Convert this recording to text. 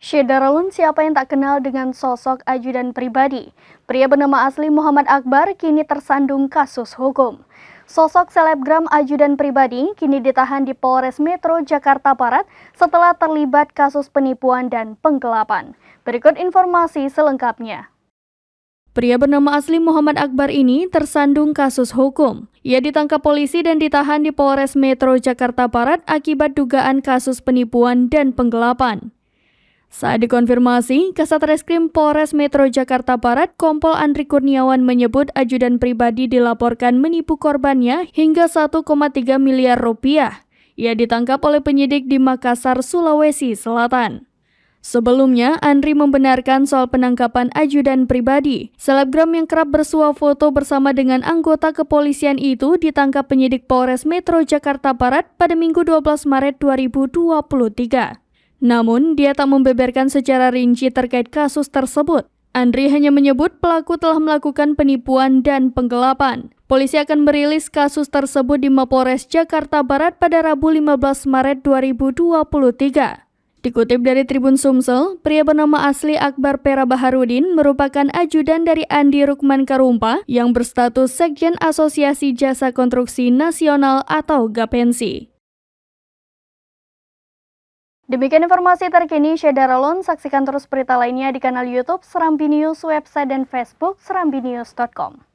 Syederalun, siapa yang tak kenal dengan sosok ajudan pribadi? Pria bernama asli Muhammad Akbar kini tersandung kasus hukum. Sosok selebgram ajudan pribadi kini ditahan di Polres Metro Jakarta Barat setelah terlibat kasus penipuan dan penggelapan. Berikut informasi selengkapnya. Pria bernama asli Muhammad Akbar ini tersandung kasus hukum. Ia ditangkap polisi dan ditahan di Polres Metro Jakarta Barat akibat dugaan kasus penipuan dan penggelapan. Saat dikonfirmasi, Kasat Reskrim Polres Metro Jakarta Barat, Kompol Andri Kurniawan menyebut ajudan pribadi dilaporkan menipu korbannya hingga 1,3 miliar rupiah. Ia ditangkap oleh penyidik di Makassar, Sulawesi Selatan. Sebelumnya, Andri membenarkan soal penangkapan ajudan pribadi. Selebgram yang kerap bersuah foto bersama dengan anggota kepolisian itu ditangkap penyidik Polres Metro Jakarta Barat pada Minggu 12 Maret 2023. Namun, dia tak membeberkan secara rinci terkait kasus tersebut. Andri hanya menyebut pelaku telah melakukan penipuan dan penggelapan. Polisi akan merilis kasus tersebut di Mapolres Jakarta Barat pada Rabu 15 Maret 2023. Dikutip dari Tribun Sumsel, pria bernama asli Akbar Pera Baharudin merupakan ajudan dari Andi Rukman Karumpa yang berstatus Sekjen Asosiasi Jasa Konstruksi Nasional atau Gapensi. Demikian informasi terkini Syederalun. Saksikan terus berita lainnya di kanal YouTube Serambi News, website dan Facebook serambinews.com.